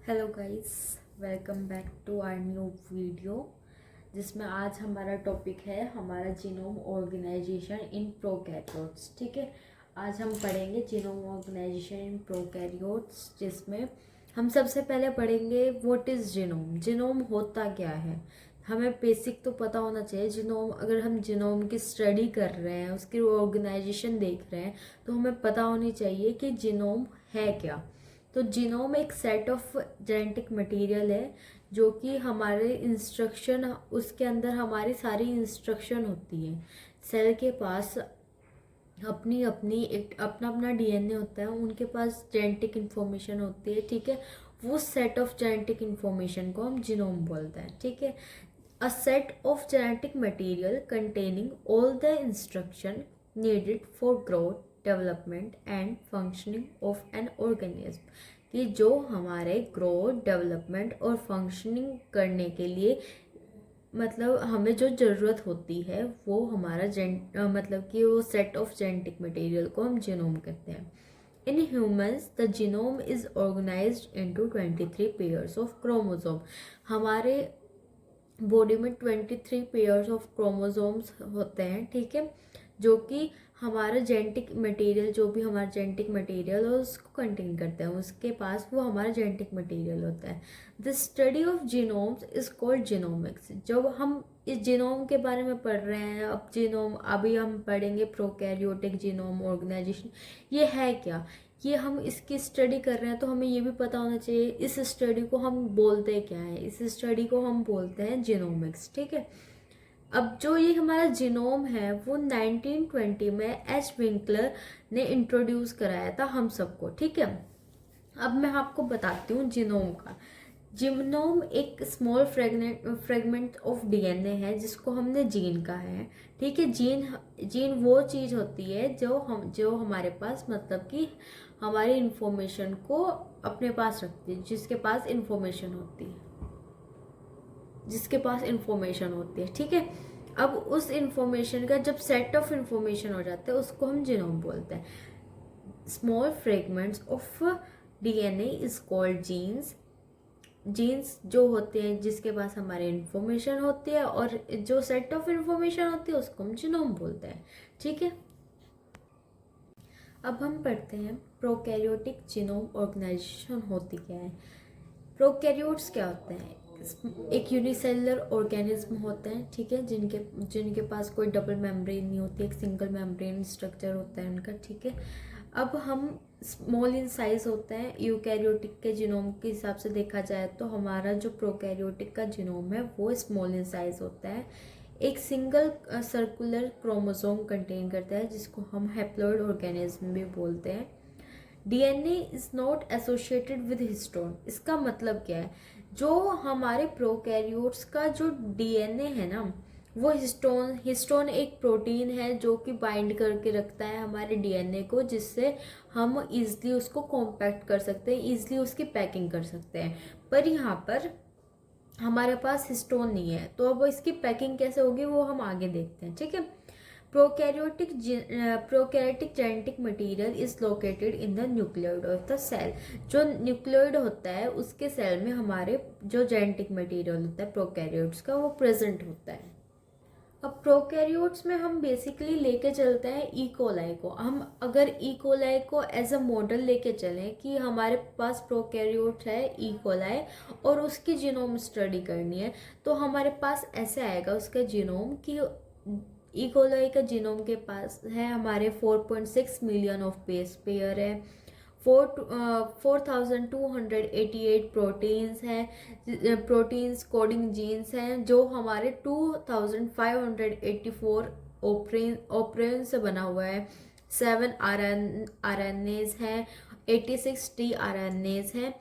Hello guys, welcome back to our new video जिसमें आज हमारा टॉपिक है हमारा जीनोम ऑर्गेनाइजेशन इन प्रोकैरियोट्स। ठीक है, आज हम पढ़ेंगे जीनोम ऑर्गेनाइजेशन इन प्रोकैरियोट्स, जिसमें हम सबसे पहले पढ़ेंगे व्हाट इज़ जीनोम। जीनोम होता क्या है, हमें बेसिक तो पता होना चाहिए। जीनोम, अगर हम जीनोम की स्टडी कर रहे हैं, उसकी ऑर्गेनाइजेशन देख रहे हैं, तो हमें पता होनी चाहिए कि जीनोम है क्या। तो जीनोम एक सेट ऑफ जेनेटिक मटेरियल है जो कि हमारे इंस्ट्रक्शन, उसके अंदर हमारी सारी इंस्ट्रक्शन होती है। सेल के पास अपनी अपनी एक अपना अपना डीएनए होता है, उनके पास जेनेटिक इन्फॉर्मेशन होती है। ठीक है, वो सेट ऑफ जेनेटिक इन्फॉर्मेशन को हम जीनोम बोलते हैं। ठीक है, a set of genetic material containing all the instruction needed for growth, development and functioning of an organism, कि जो हमारे ग्रोथ, डेवलपमेंट और फंक्शनिंग करने के लिए मतलब हमें जो ज़रूरत होती है वो हमारा मतलब कि वो सेट ऑफ जेनेटिक मटेरियल को हम जीनोम कहते हैं। In humans the genome is organised into 23 pairs of chromosome. हमारे बॉडी में 23 पेयर्स ऑफ क्रोमोसोम्स होते हैं। ठीक है, जो कि हमारा जेनेटिक मटेरियल, जो भी हमारा जेनेटिक मटेरियल है उसको कंटेन करते हैं, उसके पास वो हमारा जेनेटिक मटेरियल होता है। The study of genomes is called genomics. जब हम इस जीनोम के बारे में पढ़ रहे हैं, अब जीनोम अभी हम पढ़ेंगे प्रोकैरियोटिक जीनोम ऑर्गेनाइजेशन, ये है क्या, ये हम इसकी स्टडी कर रहे हैं तो हमें ये भी पता होना चाहिए इस स्टडी को हम बोलते क्या है। इस स्टडी को हम बोलते हैं जीनोमिक्स। ठीक है, अब जो ये हमारा जीनोम है वो 1920 में एच विंकलर ने इंट्रोड्यूस कराया था हम सबको। ठीक है, अब मैं आपको बताती हूँ जीनोम का। जीनोम एक स्मॉल फ्रेगमेंट ऑफ डीएनए है जिसको हमने जीन कहा है। ठीक है, जीन जीन वो चीज़ होती है जो हमारे पास मतलब कि हमारी इंफॉर्मेशन को अपने पास रखती है, जिसके पास इंफॉर्मेशन होती है। ठीक है, अब उस इंफॉर्मेशन का जब सेट ऑफ इंफॉर्मेशन हो जाता है उसको हम जीनोम बोलते हैं। Small fragments of DNA is called genes. Genes जो होते हैं जिसके पास हमारी इंफॉर्मेशन होती है, और जो सेट ऑफ इंफॉर्मेशन होती है उसको हम जीनोम बोलते हैं। ठीक है, अब हम पढ़ते हैं प्रोकैरियोटिक जीनोम ऑर्गेनाइजेशन होती क्या है। प्रोकैरियोट्स क्या होते हैं, एक यूनिसेलुलर ऑर्गेनिज्म होते हैं। ठीक है, जिनके जिनके पास कोई डबल मेम्ब्रेन नहीं होती, एक सिंगल मेम्ब्रेन स्ट्रक्चर होता है उनका। ठीक है, अब हम स्मॉल इन साइज होते हैं। यूकैरियोटिक के जीनोम के हिसाब से देखा जाए तो हमारा जो प्रोकैरियोटिक का जीनोम है वो स्मॉल इन साइज होता है। एक सिंगल सर्कुलर क्रोमोसोम कंटेन करता है जिसको हम हैप्लॉइड ऑर्गेनिज्म भी बोलते हैं। DNA is not associated with histone. इसका मतलब क्या है, जो हमारे प्रोकैरियोट्स का जो डीएनए है ना, वो हिस्टोन एक प्रोटीन है जो कि बाइंड करके रखता है हमारे डीएनए को, जिससे हम इजली उसको कॉम्पैक्ट कर सकते हैं, इजली उसकी पैकिंग कर सकते हैं। पर यहाँ पर हमारे पास हिस्टोन नहीं है, तो अब इसकी पैकिंग कैसे होगी वो हम आगे देखते हैं। ठीक है, prokaryotic genetic material is located in the nucleoid of the cell. जो न्यूक्लियोइड होता है उसके सेल में हमारे जो जेनेटिक मटेरियल होता है प्रोकैरियोट्स का, वो प्रेजेंट होता है। अब प्रोकैरियोट्स में हम बेसिकली लेके चलते हैं ई कोलाई को। हम अगर ई कोलाई को एज अ मॉडल लेके चलें कि हमारे पास प्रोकैरियोट है ई कोलाई और उसकी जीनोम स्टडी करनी है, तो हमारे पास ऐसे आएगा उसका जीनोम कि ई कोलाई का जीनोम के पास है हमारे 4.6 मिलियन ऑफ बेस पेयर है, 4288 प्रोटीन्स हैं, प्रोटीन्स कोडिंग जीन्स हैं, जो हमारे 2584 ओप्रेन से बना हुआ है, 7 आर एन एज हैं, 86 टी आर एन एज हैं।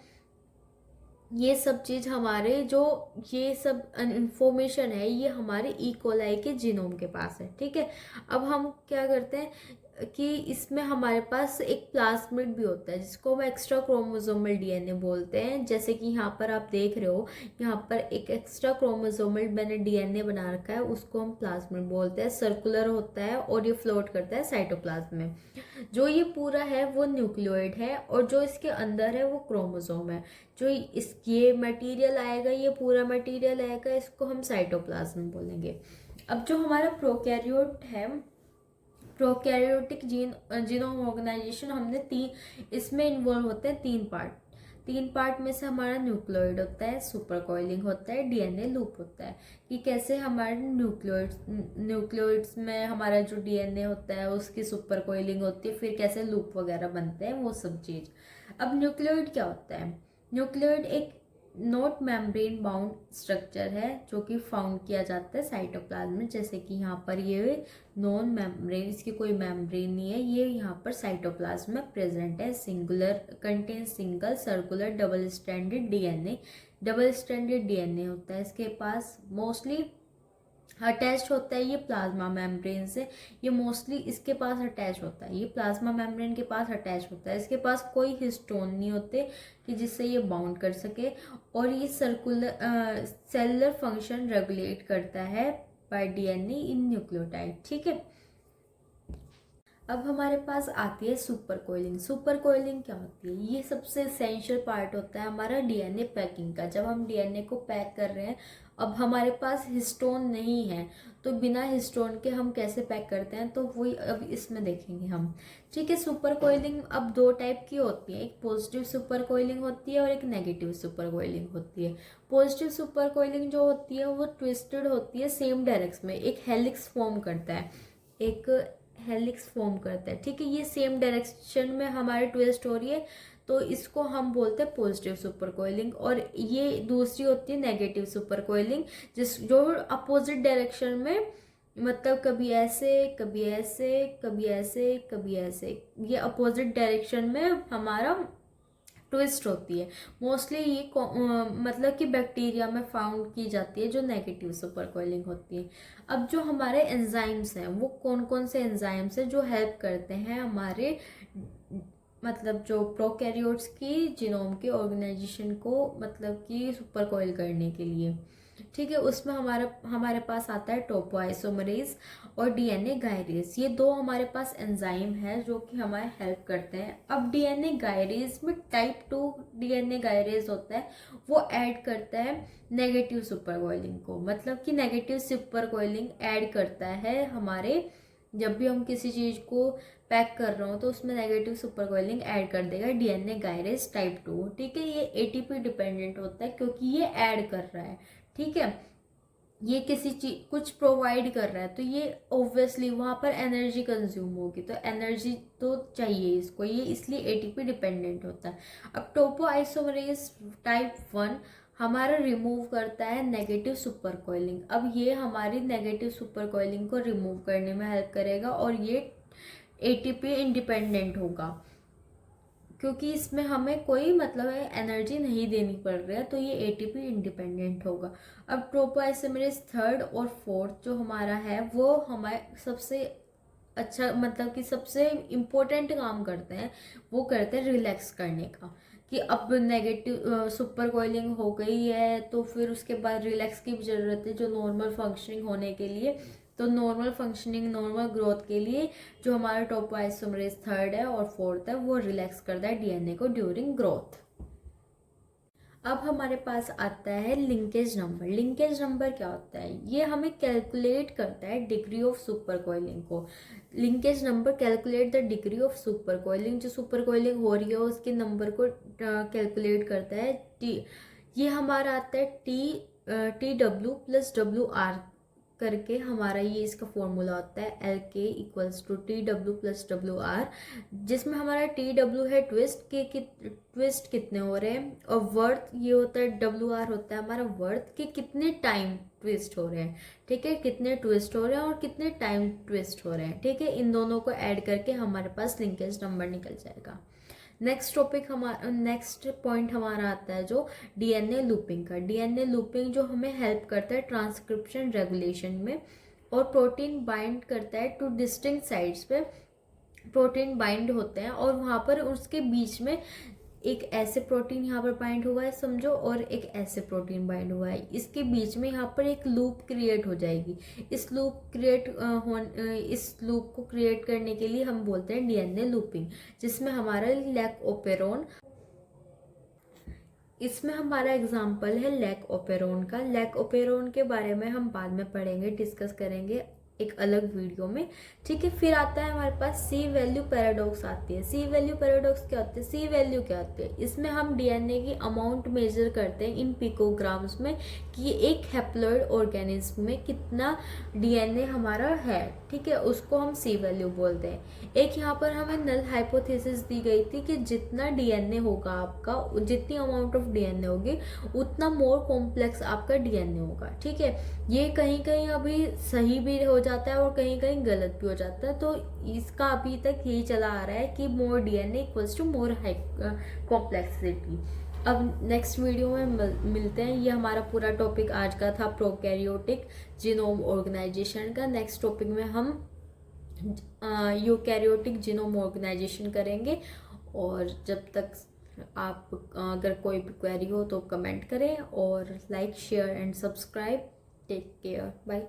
ये सब चीज़ हमारे जो ये सब इंफॉर्मेशन है ये हमारे ई कोलाई के जीनोम के पास है। ठीक है, अब हम क्या करते हैं, कि इसमें हमारे पास एक प्लाज्मिड भी होता है जिसको हम एक्स्ट्रा क्रोमोसोमल डीएनए बोलते हैं। जैसे कि यहाँ पर आप देख रहे हो, यहाँ पर एक एक्स्ट्रा क्रोमोसोमल मैंने डीएनए बना रखा है, उसको हम प्लाज्मिड बोलते हैं। सर्कुलर होता है और ये फ्लोट करता है साइटोप्लाज्म में। जो ये पूरा है वो न्यूक्लियोइड है और जो इसके अंदर है वो क्रोमोसोम है। जो इस ये मटेरियल आएगा, ये पूरा मटेरियल आएगा, इसको हम साइटोप्लाज्म बोलेंगे। अब जो हमारा प्रोकैरियोट है, प्रोकैरियोटिक जीनोम ऑर्गेनाइजेशन, हमने इसमें इन्वॉल्व होते हैं तीन पार्ट में से हमारा न्यूक्लियोइड होता है, सुपर कॉइलिंग होता है, डीएनए लूप होता है। कि कैसे हमारे न्यूक्लियोइड्स में हमारा जो डीएनए होता है उसकी सुपर कॉइलिंग होती है, फिर कैसे लूप वगैरह बनते हैं, वो सब चीज़। अब न्यूक्लियोइड क्या होता है? न्यूक्लियोइड एक नॉट मेम्ब्रेन बाउंड स्ट्रक्चर है जो कि फाउंड किया जाता है साइटोप्लाज्म में। जैसे कि यहाँ पर ये नॉन मेम्ब्रेन, इसकी कोई मेम्ब्रेन नहीं है, ये यहाँ पर साइटोप्लाज्म में प्रेजेंट है। Singular contain single circular double stranded DNA. Double stranded DNA होता है इसके पास, मोस्टली अटैच होता है ये प्लाज्मा मेम्ब्रेन से। ये मोस्टली इसके पास अटैच होता है, ये प्लाज्मा मेम्ब्रेन के पास अटैच होता है। इसके पास कोई हिस्टोन नहीं होते कि जिससे ये बाउंड कर सके। और ये सेलुलर फंक्शन रेगुलेट करता है बाय डीएनए इन न्यूक्लियोटाइड। ठीक है, अब हमारे पास आती है सुपर कोइलिंग। सुपर कोइलिंग क्या होती है? ये सबसे एसेंशियल पार्ट होता है हमारा डीएनए पैकिंग का। जब हम डीएनए को पैक कर रहे हैं, अब हमारे पास हिस्टोन नहीं है, तो बिना हिस्टोन के हम कैसे पैक करते हैं, तो वही अब इसमें देखेंगे हम। ठीक है, सुपर कोइलिंग अब दो टाइप की होती है, एक पॉजिटिव सुपर कोइलिंग होती है और एक नेगेटिव सुपर कोइलिंग होती है। पॉजिटिव सुपर कोइलिंग जो होती है वो ट्विस्टेड होती है सेम डायरेक्शन में, एक हेलिक्स फॉर्म करता है, एक हेलिक्स फॉर्म करता है। ठीक है, ये सेम डायरेक्शन में हमारे ट्विस्ट हो रही है, तो इसको हम बोलते हैं पॉजिटिव सुपर कोइलिंग। और ये दूसरी होती है नेगेटिव सुपर कोइलिंग, जो अपोजिट डायरेक्शन में, मतलब कभी ऐसे कभी ऐसे कभी ऐसे कभी ऐसे, ये अपोजिट डायरेक्शन में हमारा ट्विस्ट होती है। मोस्टली ये मतलब कि बैक्टीरिया में फाउंड की जाती है, जो नेगेटिव सुपर कोइलिंग होती है। अब जो हमारे एंजाइम्स हैं, वो कौन कौन से एंजाइम्स हैं जो हेल्प करते हैं हमारे, मतलब जो प्रोकैरियोट्स की जीनोम के ऑर्गेनाइजेशन को मतलब कि सुपर कोइल करने के लिए। ठीक है, उसमें हमारे पास आता है टोपोआइसोमरेज और डीएनए गायरेज। ये दो हमारे पास एंजाइम है जो कि हमारे हेल्प करते हैं। अब डीएनए गायरेज में टाइप 2 डीएनए गायरेज होता है, वो ऐड करता है नेगेटिव सुपर कोइलिंग को। मतलब कि नेगेटिव सुपर कोइलिंग ऐड करता है हमारे, जब भी हम किसी चीज़ को पैक कर रहे हो तो उसमें नेगेटिव सुपर कोइलिंग ऐड कर देगा डीएनए गायरेज टाइप 2। ठीक है, ये एटीपी डिपेंडेंट होता है क्योंकि ये ऐड कर रहा है। ठीक है, ये किसी चीज कुछ प्रोवाइड कर रहा है, तो ये ऑब्वियसली वहां पर एनर्जी कंज्यूम होगी, तो एनर्जी तो चाहिए इसको, ये इसलिए एटीपी डिपेंडेंट होता है। अब टोपोआइसोमरेज टाइप 1 हमारा रिमूव करता है नेगेटिव सुपर कोइलिंग। अब ये हमारी नेगेटिव सुपर कोइलिंग को रिमूव करने में हेल्प करेगा और ये एटीपी इंडिपेंडेंट होगा, क्योंकि इसमें हमें कोई मतलब है एनर्जी नहीं देनी पड़ रही है, तो ये एटीपी इंडिपेंडेंट होगा। अब टोपोआइसोमरेज थर्ड और फोर्थ जो हमारा है, वो हमारे सबसे अच्छा मतलब कि सबसे इम्पोर्टेंट काम करते हैं, वो करते हैं रिलैक्स करने का। कि अब नेगेटिव सुपर कोइलिंग हो गई है, तो फिर उसके बाद रिलैक्स की भी ज़रूरत है जो नॉर्मल फंक्शनिंग होने के लिए। तो नॉर्मल फंक्शनिंग, नॉर्मल ग्रोथ के लिए जो हमारा टोपोआइसोमरेज थर्ड है और फोर्थ है, वो रिलैक्स करता है डीएनए को ड्यूरिंग ग्रोथ। अब हमारे पास आता है लिंकेज नंबर। लिंकेज नंबर क्या होता है? ये हमें कैलकुलेट करता है डिग्री ऑफ सुपर कोइलिंग को। Linkage number calculate the degree of super coiling, जो सुपर कोइलिंग हो रही है उसके नंबर को कैलकुलेट करता है। ये हमारा आता है TW प्लस WR करके, हमारा ये इसका फॉर्मूला होता है LK equals to TW plus WR, जिसमें हमारा TW है ट्विस्ट के ट्विस्ट कितने हो रहे हैं, और वर्थ ये होता है WR होता है हमारा वर्थ के कितने टाइम ट्विस्ट हो रहे हैं। ठीक है, कितने ट्विस्ट हो रहे हैं और कितने टाइम ट्विस्ट हो रहे हैं। ठीक है, इन दोनों को ऐड करके हमारे पास लिंकेज नंबर निकल जाएगा। नेक्स्ट पॉइंट हमारा आता है जो डीएनए लूपिंग का। डीएनए लूपिंग जो हमें हेल्प करता है ट्रांसक्रिप्शन रेगुलेशन में, और प्रोटीन बाइंड करता है टू डिस्टिंक्ट साइट्स पे प्रोटीन बाइंड होते हैं और वहाँ पर उसके बीच में एक ऐसे प्रोटीन यहाँ पर बाइंड हुआ है समझो, और एक ऐसे प्रोटीन बाइंड हुआ है, इसके बीच में यहाँ पर एक लूप क्रिएट हो जाएगी। इस लूप को क्रिएट करने के लिए हम बोलते हैं डीएनए लूपिंग, जिसमें हमारा लैक ओपेरोन, इसमें हमारा एग्जाम्पल है लैक ओपेरोन का। लैक ओपेरोन के बारे में हम बाद में पढ़ेंगे, डिस्कस करेंगे एक अलग वीडियो में, ठीक है। फिर आता है हमारे पास सी वैल्यू पैराडॉक्स आती है। सी वैल्यू पैराडॉक्स क्या होती है? सी वैल्यू क्या होती है? इसमें हम डीएनए की अमाउंट मेजर करते हैं इन पिकोग्राम्स में, कि एक हैप्लॉइड ऑर्गेनिज्म में कितना डीएनए हमारा है, ठीक है, उसको हम सी वैल्यू बोलते हैं। एक यहाँ पर हमें नल हाइपोथेसिस दी गई थी कि जितना डीएनए होगा आपका, जितनी अमाउंट ऑफ डीएनए होगी उतना मोर कॉम्प्लेक्स आपका डीएनए होगा, ठीक है। ये कहीं कहीं अभी सही भी हो जाता है और कहीं कहीं गलत भी हो जाता है, तो इसका अभी तक यही चला आ रहा है कि more DNA equals to more high complexity. अब नेक्स्ट वीडियो में मिलते हैं। ये हमारा पूरा टॉपिक आज का था प्रोकैरियोटिक जीनोम ऑर्गेनाइजेशन का। नेक्स्ट टॉपिक में हम यूकैरियोटिक जीनोम ऑर्गेनाइजेशन करेंगे। और जब तक आप अगर कोई भी क्वेरी हो तो कमेंट करें, और like share and subscribe. Take care, bye.